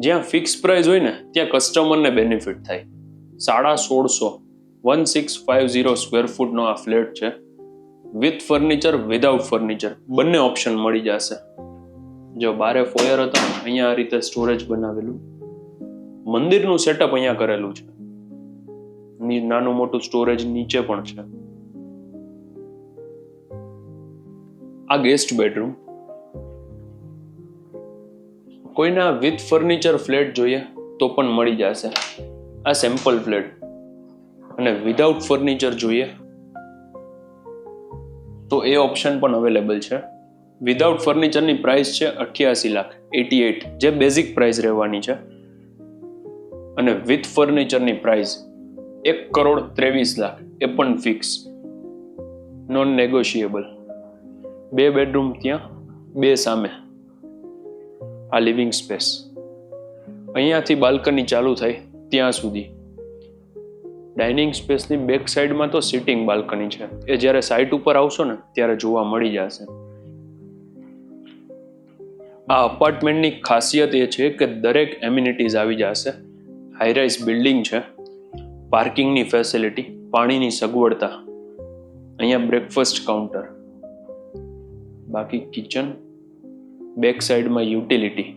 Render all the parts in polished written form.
જ્યાં fix price હોય ને ત્યાં કસ્ટમરને બેનિફિટ થાય. 1650 સ્ક્વેર ફૂટનો આ ફ્લેટ છે. વિથ ફર્નિચર, વિધાઉટ ફર્નિચર બંને ઓપ્શન મળી જશે. જો બારે ફોયર હતો, અહીંયા આ રીતે સ્ટોરેજ બનાવેલું, મંદિરનું સેટઅપ અહીંયા કરેલું છે. નાનું મોટું સ્ટોરેજ નીચે પણ છે. આ ગેસ્ટ બેડરૂમ. કોઈના વિથ ફર્નિચર ફ્લેટ જોઈએ તો પણ મળી જશે. આ સેમ્પલ ફ્લેટ. અને વિધાઉટ ફર્નિચર જોઈએ તો એ ઓપ્શન પણ અવેલેબલ છે. વિધાઉટ ફર્નિચરની પ્રાઇસ છે 88,88,000, જે બેઝિક પ્રાઇસ રહેવાની છે. અને વિથ ફર્નિચરની પ્રાઇસ 1,23,00,000, એ પણ ફિક્સ, નોન નેગોશિયેબલ. 2 બેડરૂમ ત્યાં, 2 સામે. આ લિવિંગ સ્પેસ. અહીંયાથી બાલ્કની ચાલુ થાય ત્યાં સુધી. ડાઇનિંગ સ્પેસની બેક સાઈડમાં તો સિટિંગ બાલ્કની છે, એ જ્યારે સાઇટ ઉપર આવશો ને ત્યારે જોવા મળી જશે. આ અપાર્ટમેન્ટની ખાસિયત એ છે કે દરેક એમ્યુનિટીઝ આવી જશે. હાઈરાઇઝ બિલ્ડિંગ છે, પાર્કિંગની ફેસિલિટી, પાણીની સગવડતા, અહીંયા બ્રેકફાસ્ટ કાઉન્ટર, બાકી કિચન, બેક સાઈડમાં યુટિલિટી.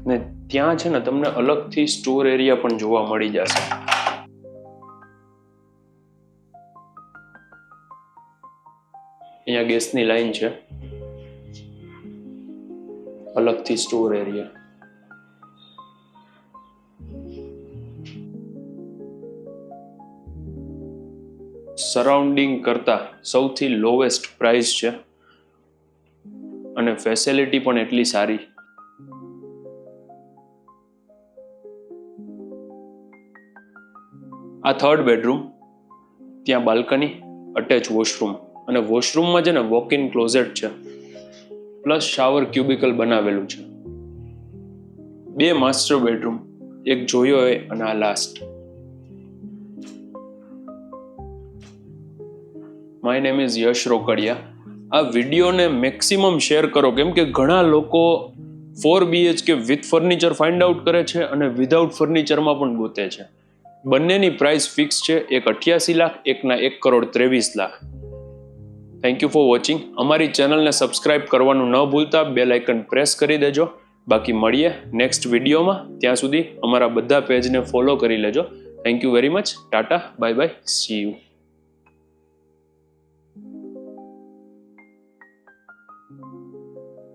ને ત્યાં છે ને તમને અલગથી સ્ટોર એરિયા પણ જોવા મળી જશે. અહીંયા ગેસની લાઈન છે, અલગથી સ્ટોર એરિયા. સરાઉન્ડિંગ કરતા સૌથી લોવેસ્ટ પ્રાઇસ છે અને ફેસિલિટી પણ એટલી સારી. આ 3rd બેડરૂમ. ત્યાં બાલ્કની, અટેચ વોશરૂમ, અને વોશરૂમમાં છે ને વોક ઇન ક્લોઝેટ છે, પ્લસ શાવર ક્યુબિકલ બનાવેલું છે. 2 માસ્ટર બેડરૂમ, એક જોયો હોય અને આ લાસ્ટ. માય નેમ ઇઝ યશ રોકડિયા. આ વિડીયોને મેક્સિમમ શેર કરો, કેમ કે ઘણા લોકો 4 BHK with furniture find out કરે છે અને વિધાઉટ ફર્નિચરમાં પણ ગોતે છે. બંનેની પ્રાઇસ ફિક્સ છે, એક 88,00,000, એકના 1,23,00,000. Thank you for watching. અમારી ચેનલને સબસ્ક્રાઇબ કરવાનું ન ભૂલતા, બેલ આઇકન પ્રેસ કરી દેજો. બાકી મળીએ નેક્સ્ટ વિડીયોમાં. ત્યાં સુધી અમારા બધા પેજને ફોલો કરી લેજો. Thank you very much. Tata, bye bye, C you.